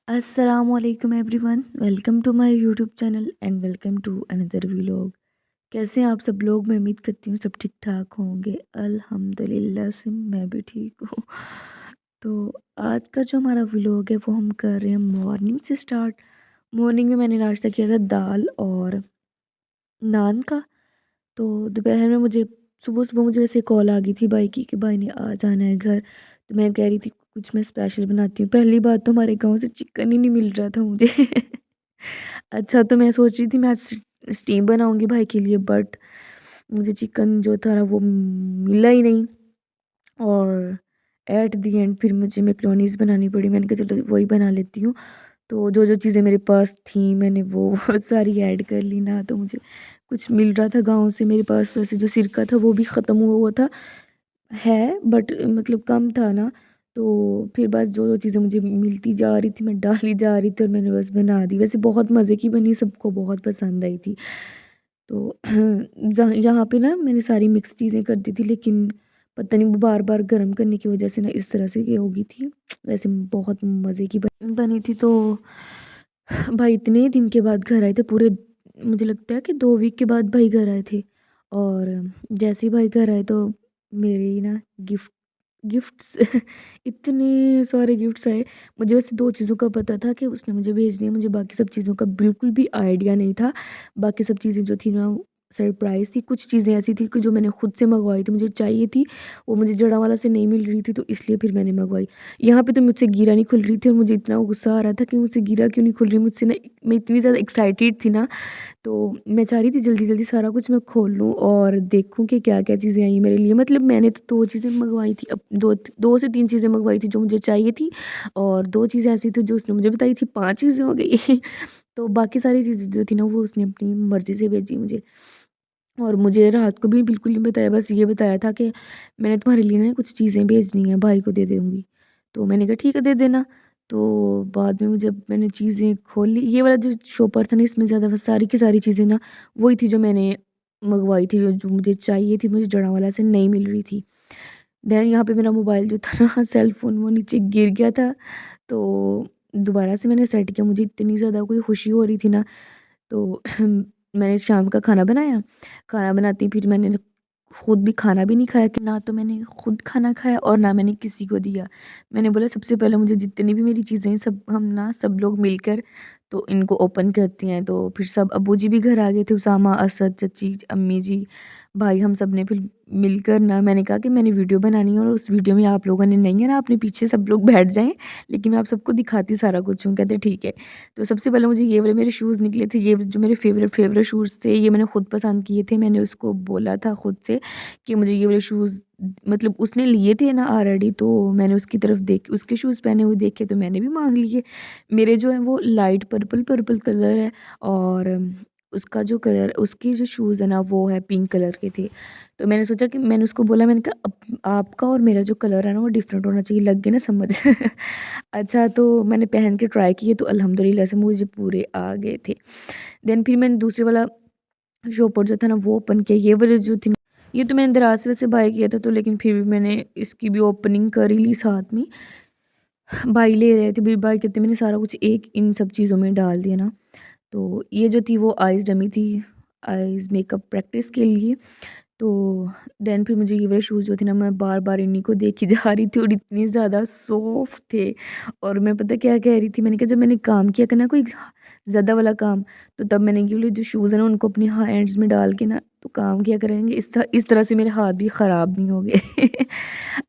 असलकम everyone, welcome to my YouTube channel and welcome to another vlog. कैसे हैं आप सब लोग? मैं उम्मीद करती हूँ सब ठीक ठाक होंगे। अल्हम्दुलिल्लाह से मैं भी ठीक हूँ। तो आज का जो हमारा व्लॉग है वो हम कर रहे हैं मॉर्निंग से स्टार्ट। मॉर्निंग में मैंने नाश्ता किया था दाल और नान का। तो दोपहर में मुझे सुबह सुबह मुझे वैसे कॉल आ गई थी भाई की कि भाई ने आ जाना है घर। तो मैं कह रही थी कुछ मैं स्पेशल बनाती हूँ। पहली बात तो हमारे गांव से चिकन ही नहीं मिल रहा था मुझे। अच्छा, तो मैं सोच रही थी मैं आज स्टीम बनाऊंगी भाई के लिए, बट मुझे चिकन जो था ना वो मिला ही नहीं। और एट दी एंड फिर मुझे मैक्रोनीस बनानी पड़ी। मैंने कहा चलो वही बना लेती हूँ। तो जो जो चीज़ें मेरे पास थी मैंने वो सारी ऐड कर ली ना। तो मुझे कुछ मिल रहा था गांव से मेरे पास, वैसे जो सिरका था वो भी ख़त्म हुआ हुआ था, है बट मतलब कम था ना। तो फिर बस जो जो चीज़ें मुझे मिलती जा रही थी मैं डाली जा रही थी और मैंने बस बना दी। वैसे बहुत मज़े की बनी, सबको बहुत पसंद आई थी। तो यहाँ पे ना मैंने सारी मिक्स चीज़ें कर दी थी, लेकिन पता नहीं वो बार बार गर्म करने की वजह से ना इस तरह से ये हो गई थी। वैसे बहुत मज़े की बनी थी। तो भाई इतने दिन के बाद घर आए थे, पूरे मुझे लगता है कि 2 वीक के बाद भाई घर आए थे। और जैसे ही भाई घर आए तो मेरे ना गिफ्ट्स इतने सारे गिफ्ट्स आए। मुझे वैसे 2 चीज़ों का पता था कि उसने मुझे भेजनी है, मुझे बाकी सब चीज़ों का बिल्कुल भी आइडिया नहीं था। बाकी सब चीज़ें जो थी ना सरप्राइज़ थी। कुछ चीज़ें ऐसी थी कि जो मैंने खुद से मंगवाई थी, मुझे चाहिए थी, वो मुझे जड़ावाला से नहीं मिल रही थी, तो इसलिए फिर मैंने मंगवाई। यहाँ पे तो मुझसे गिरा नहीं खुल रही थी और मुझे इतना गुस्सा आ रहा था कि मुझसे गिरा क्यों नहीं खुल रही मुझसे ना। मैं इतनी ज़्यादा एक्साइटेड थी ना, तो मैं चाह रही थी जल्दी-जल्दी सारा कुछ मैं खोल लूँ और देखूँ कि क्या-क्या चीज़ें आई मेरे लिए। मतलब मैंने तो 2 चीज़ें मँगवाई थी, अब 2 से 3 चीज़ें मँगवाई थी जो मुझे चाहिए थी, और 2 चीज़ें ऐसी थी जो उसने मुझे बताई थी, 5 चीज़ें हो गई। तो बाकी सारी चीज़ें जो थी ना वो उसने अपनी मर्ज़ी से भेजी मुझे। और मुझे रात को भी बिल्कुल नहीं बताया, बस ये बताया था कि मैंने तुम्हारे लिए ना कुछ चीज़ें भेजनी है, भाई को दे दूँगी। तो मैंने कहा ठीक है दे देना। तो बाद में मुझे मैंने चीज़ें खोल ली। ये वाला जो शॉपर था ना इसमें ज़्यादा बस सारी की सारी चीज़ें ना वही थी जो मैंने मंगवाई थी, जो मुझे चाहिए थी, मुझे जड़ावाला से नहीं मिल रही थी। देन यहाँ पे मेरा मोबाइल जो था ना सेल फ़ोन वो नीचे गिर गया था। तो दोबारा से मैंने सेट किया। मुझे इतनी ज़्यादा कोई खुशी हो रही थी ना। तो मैंने शाम का खाना बनाया। खाना बनाती फिर मैंने न खुद भी खाना भी नहीं खाया, कि ना तो मैंने खुद खाना खाया और ना मैंने किसी को दिया। मैंने बोला सबसे पहले मुझे जितनी भी मेरी चीज़ें हैं सब हम ना सब लोग मिलकर तो इनको ओपन करते हैं। तो फिर सब अब्बू जी भी घर आ गए थे, उसामा, असद, चची, अम्मी जी, भाई, हम सब ने फिर मिलकर ना मैंने कहा कि मैंने वीडियो बनानी है और उस वीडियो में आप लोगों ने नहीं है ना अपने पीछे सब लोग बैठ जाएँ, लेकिन मैं आप सबको दिखाती सारा कुछ हूँ। कहते ठीक है। तो सबसे पहले मुझे ये वाले मेरे शूज़ निकले थे, ये जो मेरे फ़ेवरेट शूज़ थे, ये मैंने खुद पसंद किए थे। मैंने उसको बोला था खुद से कि मुझे ये वाले शूज़, मतलब उसने लिए थे ना ऑलरेडी, तो मैंने उसकी तरफ देख उसके शूज़ पहने हुए देखे तो मैंने भी माँग लिए। मेरे जो हैं वो लाइट पर्पल कलर है, और उसका जो कलर उसके जो शूज़ है ना वो है पिंक कलर के थे। तो मैंने सोचा कि मैंने उसको बोला, मैंने कहा आपका और मेरा जो कलर है ना वो डिफरेंट होना चाहिए, लग गए ना समझ। अच्छा, तो मैंने पहन के ट्राई किए तो अल्हम्दुलिल्लाह से मुझे पूरे आ गए थे। देन फिर मैंने दूसरे वाला शॉपर जो था ना वो ओपन किया। ये वाले जो थी ये तो मैंने दराज से बाय किया था, तो लेकिन फिर भी मैंने इसकी भी ओपनिंग कर ही ली साथ में। भाई ले रहे थे, फिर भाई कहते मैंने सारा कुछ एक इन सब चीज़ों में डाल दिया ना। तो ये जो थी वो आइज़ डमी थी, आइज़ मेकअप प्रैक्टिस के लिए। तो देन फिर मुझे ये वाले शूज़ जो थे ना मैं बार-बार इन्हीं को देखी जा रही थी और इतने ज़्यादा सॉफ्ट थे। और मैं पता क्या कह रही थी, मैंने कहा जब मैंने काम किया करना कोई ज़्यादा वाला काम, तो तब मैंने ये वाले जो शूज़ है ना उनको अपने हैंड्स में डाल के ना तो काम किया करेंगे, इस तरह से मेरे हाथ भी ख़राब नहीं हो गए।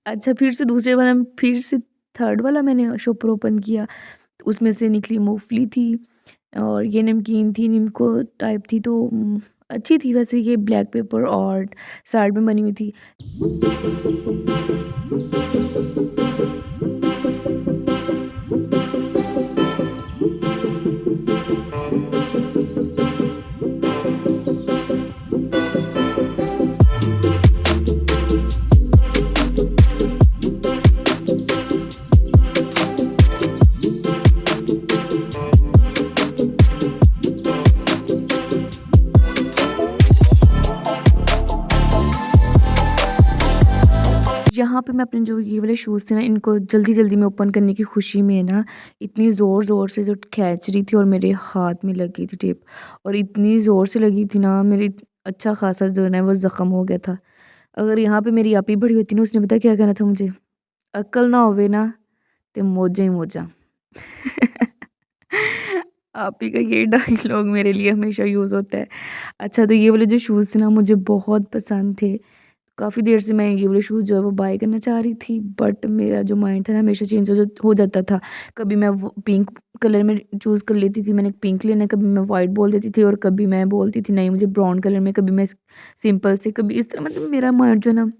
अच्छा, फिर से थर्ड वाला मैंने शॉपर ओपन किया, तो उसमें से निकली मूँगफली थी और ये नमकीन थी, निम्को टाइप थी। तो अच्छी थी वैसे, ये ब्लैक पेपर और साइड में बनी हुई थी। यहाँ पे मैं अपने जो ये वाले शूज़ थे ना, इनको जल्दी-जल्दी में ओपन करने की खुशी में ना इतनी ज़ोर-ज़ोर से जो खींच रही थी और मेरे हाथ में लग गई थी टेप, और इतनी ज़ोर से लगी थी ना, मेरी अच्छा ख़ासा जो है ना वो ज़ख्म हो गया था। अगर यहाँ पे मेरी आपी बड़ी होती ना, उसने पता क्या कहना था मुझे, "अक्ल ना होवे ना ते मौजां ही मौजां।" आप ही का ये डायलॉग मेरे लिए हमेशा यूज़ होता है। अच्छा, तो ये वाले जो शूज़ थे ना मुझे बहुत पसंद थे। काफ़ी देर से मैं ये वाले शूज़ जो है वो बाय करना चाह रही थी, बट मेरा जो माइंड था ना हमेशा चेंज हो जाता था। कभी मैं वो पिंक कलर में चूज़ कर लेती थी, मैंने पिंक लेना है, कभी मैं वाइट बोल देती थी और कभी मैं बोलती थी नहीं मुझे ब्राउन कलर में, कभी मैं सिंपल से, कभी इस तरह, मतलब मेरा माइंड जो है ना,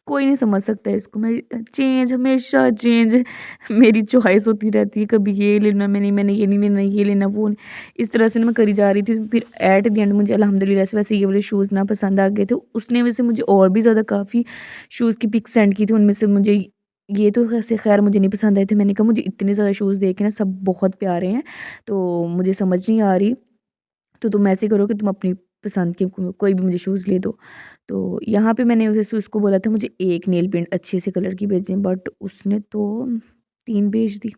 कोई नहीं समझ सकता है इसको। मैं चेंज, हमेशा चेंज मेरी चॉइस होती रहती है। कभी ये लेना, मैंने ये नहीं लेना, ये लेना, वो नहीं। इस तरह से ना मैं करी जा रही थी। फिर एट द एंड मुझे अल्हम्दुलिल्लाह से वैसे ये वाले शूज़ ना पसंद आ गए थे। उसने वैसे मुझे और भी ज़्यादा काफ़ी शूज़ की पिक सेंड की थी। उनमें से मुझे ये तो वैसे ख़ैर मुझे नहीं पसंद आए थे। मैंने कहा मुझे इतने ज़्यादा शूज़ देखे ना, सब बहुत प्यारे हैं, तो मुझे समझ नहीं आ रही, तो तुम ऐसे करो कि तुम अपनी पसंद के कोई भी मुझे शूज़ ले दो। तो यहाँ पे मैंने वैसे उसको बोला था मुझे एक नेल पेंट अच्छे से कलर की भेजें, बट उसने तो 3 भेज दी।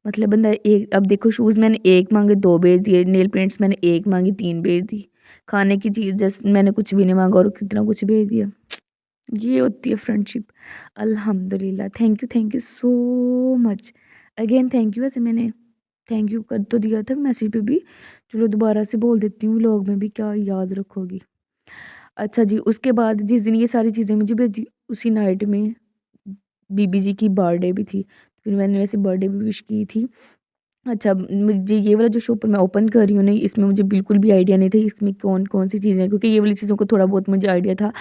मतलब बंदा एक, अब देखो शूज़ मैंने 1 माँगे 2 भेज दिए, नेल पेंट्स मैंने 1 माँगी 3 भेज दी। खाने की चीज़ जस्ट मैंने कुछ भी नहीं माँगा और कितना कुछ भेज दिया। ये होती है फ्रेंडशिप। अल्हम्दुलिल्लाह, thank you so much. Again thank you. वैसे मैंने थैंक यू कर तो दिया था मैसेज पे भी, चलो दोबारा से बोल देती हूँ व्लॉग में भी, क्या याद रखोगी। अच्छा जी, उसके बाद जिस दिन ये सारी चीज़ें मुझे भेजी, उसी नाइट में बीबी जी की बर्थडे भी थी। फिर मैंने वैसे बर्थडे भी विश की थी। अच्छा, मुझे ये वाला जो शॉपर मैं ओपन कर रही हूँ ना, इसमें मुझे बिल्कुल भी आइडिया नहीं था इसमें कौन-कौन सी चीज़ें हैं, क्योंकि ये वाली चीज़ों को थोड़ा बहुत मुझे आइडिया था।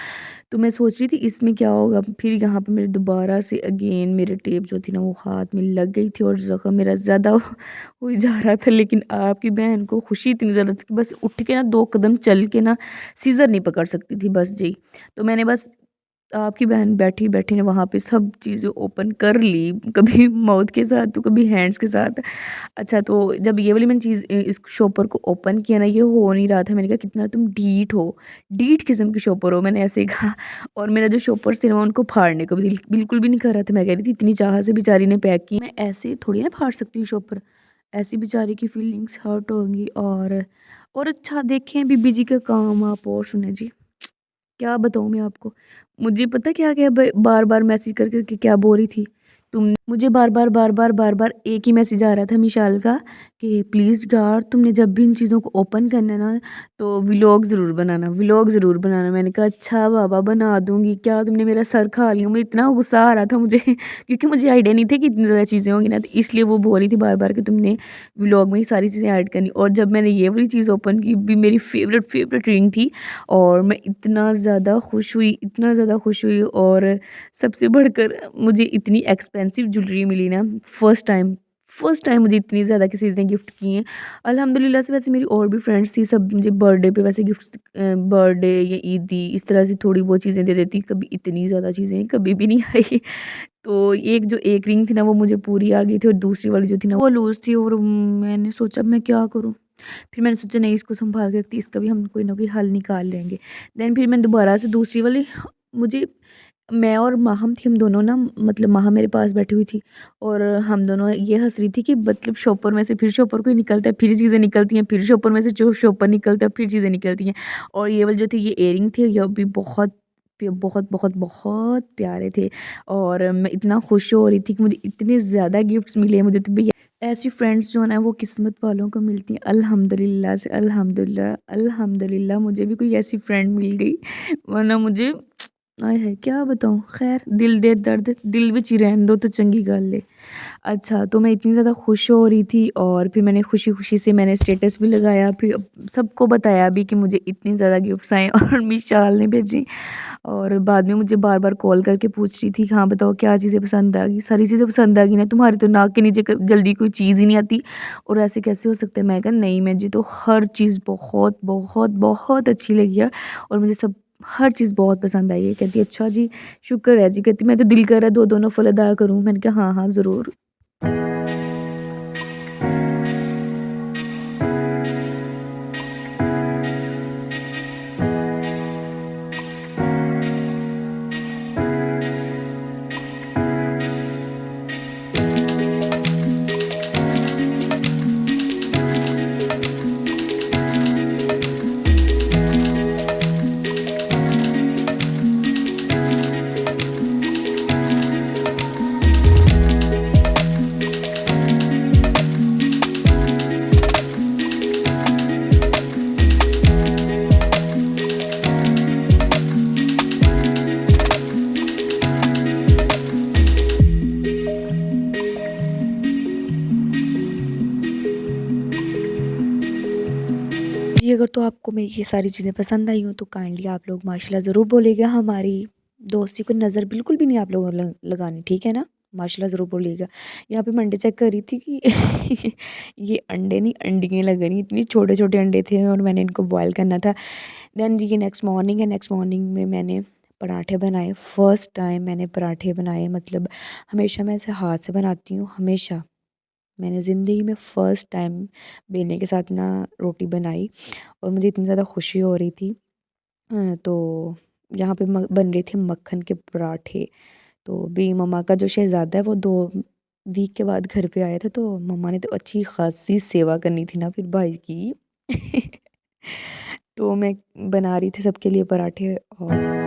तो मैं सोच रही थी इसमें क्या होगा, फिर यहाँ पे मेरे दोबारा से अगेन मेरे टेप जो थी ना वो हाथ में लग गई थी और ज़ख्म मेरा ज़्यादा हो ही जा रहा था। लेकिन आपकी बहन को खुशी इतनी ज़्यादा थी कि बस उठ के ना 2 कदम चल के ना सीज़र नहीं पकड़ सकती थी बस जी। तो मैंने बस, आपकी बहन बैठी-बैठी ने वहाँ पे सब चीज़ें ओपन कर ली, कभी माउथ के साथ तो कभी हैंड्स के साथ। अच्छा, तो जब ये वाली मैंने चीज़ इस शॉपर को ओपन किया ना, ये हो नहीं रहा था। मैंने कहा कितना तुम ढीठ हो, ढीठ किस्म की शॉपर हो, मैंने ऐसे ही कहा। और मेरा जो शॉपर्स थे ना उनको फाड़ने को भी बिल्कुल भी नहीं कर रहा था। मैं कह रही थी इतनी चाह से बेचारी ने पैक की, मैं ऐसे थोड़ी ना फाड़ सकती हूँ शॉपर, ऐसी बेचारी की फीलिंग्स हर्ट होंगी। और अच्छा, देखें बीबी जी का काम आप और सुने जी। क्या बताऊँ मैं आपको? मुझे पता क्या-क्या बार-बार मैसेज कर कर के क्या बोल रही थी? तुम मुझे बार-बार एक ही मैसेज आ रहा था मिशाल का कि प्लीज़ यार, तुमने जब भी इन चीज़ों को ओपन करना ना तो व्लॉग ज़रूर बनाना, व्लॉग ज़रूर बनाना। मैंने कहा अच्छा बाबा बना दूँगी, क्या तुमने मेरा सर खा लिया? मुझे इतना गुस्सा आ रहा था मुझे क्योंकि मुझे आइडिया नहीं था कि इतनी ज़्यादा चीज़ें होंगी ना, तो इसलिए वो बोल रही थी बार-बार कि तुमने व्लॉग में ये सारी चीज़ें ऐड करनी। और जब मैंने ये वाली चीज़ ओपन की, भी मेरी फ़ेवरेट रिंग थी, और मैं इतना ज़्यादा खुश हुई, इतना ज़्यादा खुश हुई। और सबसे बढ़कर मुझे इतनी एक्सपेंसिव ज्वेलरी मिली ना, फर्स्ट टाइम मुझे इतनी ज़्यादा किसी ने गिफ्ट की हैं। अल्हम्दुलिल्लाह से वैसे मेरी और भी फ्रेंड्स थी, सब मुझे बर्थडे पे वैसे गिफ्ट्स, बर्थडे या ईदी इस तरह से थोड़ी बहुत चीज़ें दे देती, कभी इतनी ज़्यादा चीज़ें कभी भी नहीं आई। तो एक रिंग थी ना वो मुझे पूरी आ गई थी, और दूसरी वाली जो थी ना वो लूज़ थी, और मैंने सोचा मैं क्या करूँ? फिर मैंने सोचा नहीं, इसको सँभाल के रखती, इसका भी हम कोई ना कोई हल निकाल लेंगे। देन फिर मैंने दोबारा से दूसरी वाली, मुझे, मैं और माहम थी, हम दोनों ना, मतलब माह मेरे पास बैठी हुई थी, और हम दोनों ये हँस रही थी कि मतलब शॉपर में से फिर शॉपर कोई निकलता है, फिर चीज़ें निकलती हैं, फिर शॉपर में से जो शॉपर निकलता है, फिर चीज़ें निकलती हैं। और ये वाली जो थी ये इयररिंग थे, ये भी बहुत प्यारे थे। और मैं इतना खुश हो रही थी कि मुझे इतने ज़्यादा गिफ्ट्स मिले हैं। मुझे तो भैया ऐसी फ्रेंड्स जो है ना वो किस्मत वालों को मिलती हैं। अल्हम्दुलिल्लाह से, अल्हम्दुलिल्लाह मुझे भी कोई ऐसी फ्रेंड मिल गई, वरना मुझे आय हाय क्या बताऊँ। ख़ैर दिल दे दर्द दिल विच ही रहन दो तो चंगी गल है। अच्छा, तो मैं इतनी ज़्यादा खुश हो रही थी, और फिर मैंने खुशी-खुशी से मैंने स्टेटस भी लगाया, फिर सबको बताया भी कि मुझे इतने ज़्यादा गिफ्ट्स आए और मिशाल ने भेजे। और बाद में मुझे बार-बार कॉल करके पूछ रही थी, हाँ बताओ क्या चीज़ें पसंद आ गई? सारी चीज़ें पसंद आ गई ना, तुम्हारी तो नाक के नीचे जल्दी कोई चीज़ ही नहीं आती, और ऐसे कैसे हो सकता है? मैं कहा नहीं, मुझे तो हर चीज़ बहुत अच्छी लगी है, और मुझे सब हर चीज़ बहुत पसंद आई है। कहती अच्छा जी, शुक्र है जी। कहती मैं तो दिल कर रहा है 2-2 नफ़ल अदा करूँ। मैंने कहा हाँ, हाँ ज़रूर। अगर तो आपको मेरी ये सारी चीज़ें पसंद आई हों तो काइंडली आप लोग माशाल्लाह ज़रूर बोलिएगा। हमारी दोस्ती को नज़र बिल्कुल भी नहीं आप लोगों ने लगानी, ठीक है ना? माशाल्लाह ज़रूर बोलिएगा। यहाँ पे मैं अंडे चेक कर रही थी कि ये अंडे नहीं अंडियाँ लग रही, इतने छोटे-छोटे अंडे थे और मैंने इनको बॉयल करना था। देन ये नेक्स्ट मॉर्निंग है, नेक्स्ट मॉर्निंग में मैंने पराठे बनाए। फर्स्ट टाइम मैंने पराठे बनाए, मतलब हमेशा मैं इसे हाथ से बनाती हूँ, हमेशा। मैंने ज़िंदगी में फ़र्स्ट टाइम बेलने के साथ ना रोटी बनाई और मुझे इतनी ज़्यादा खुशी हो रही थी। तो यहाँ पे बन रहे थे मक्खन के पराठे। तो अभी मम्मा का जो शहज़ादा है वो 2 वीक के बाद घर पे आया था, तो मम्मा ने तो अच्छी ख़ासी सेवा करनी थी ना फिर भाई की। तो मैं बना रही थी सबके लिए पराठे और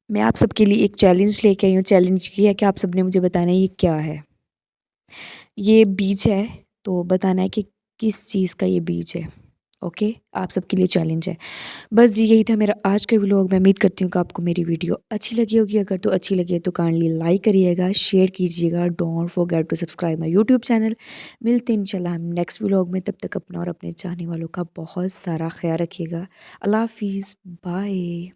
मैं आप सबके लिए एक चैलेंज लेके आई हूँ। चैलेंज ये है कि आप सबने मुझे बताना है ये क्या है? ये बीज है, तो बताना है कि किस चीज़ का ये बीज है। ओके? आप सबके लिए चैलेंज है। बस जी यही था मेरा आज का व्लॉग। मैं उम्मीद करती हूँ कि आपको मेरी वीडियो अच्छी लगी होगी। अगर तो अच्छी लगी है तो काइंडली लाइक करिएगा, शेयर कीजिएगा। Don't forget to subscribe my YouTube channel. मिलते हैं इंशाल्लाह हम नेक्स्ट व्लॉग में। तब तक अपना और अपने चाहने वालों का बहुत सारा ख़्याल रखिएगा। अल्लाह हाफ़िज़, बाय।